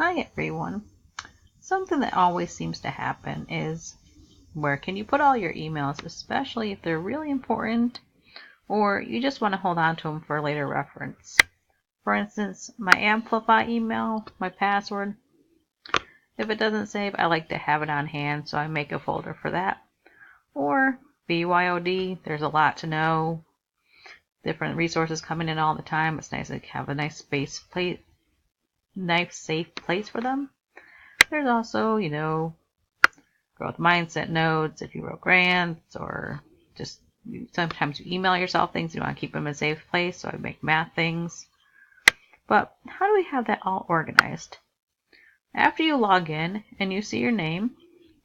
Hi everyone. Something that always seems to happen is where can you put all your emails, especially if they're really important or you just want to hold on to them for later reference. For instance, my Amplify email, my password, if it doesn't save, I like to have it on hand, so I make a folder for that. Or BYOD, there's a lot to know, different resources coming in all the time. It's nice to have a nice safe place for them. There's also, growth mindset notes if you wrote grants, or just sometimes you email yourself things, you want to keep them in a safe place, so I make math things. But how do we have that all organized? After you log in and you see your name,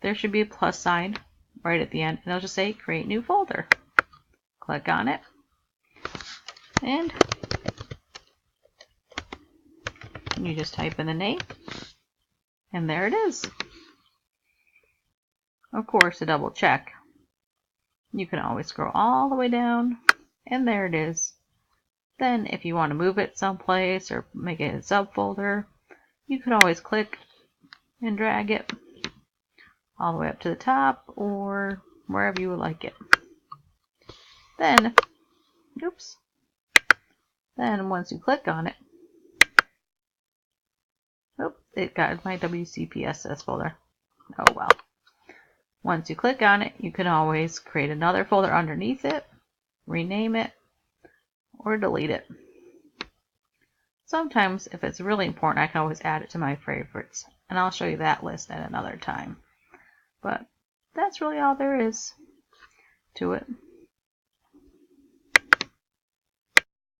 there should be a plus sign right at the end, and it'll just say create new folder. Click on it, and you just type in the name, and there it is. Of course, to double check, you can always scroll all the way down, and there it is. Then if you want to move it someplace or make it a subfolder, you can always click and drag it all the way up to the top or wherever you would like it. Then once you click on it, it got my WCPSS folder. Oh well. Once you click on it, you can always create another folder underneath it, rename it, or delete it. Sometimes, if it's really important, I can always add it to my favorites, and I'll show you that list at another time. But that's really all there is to it.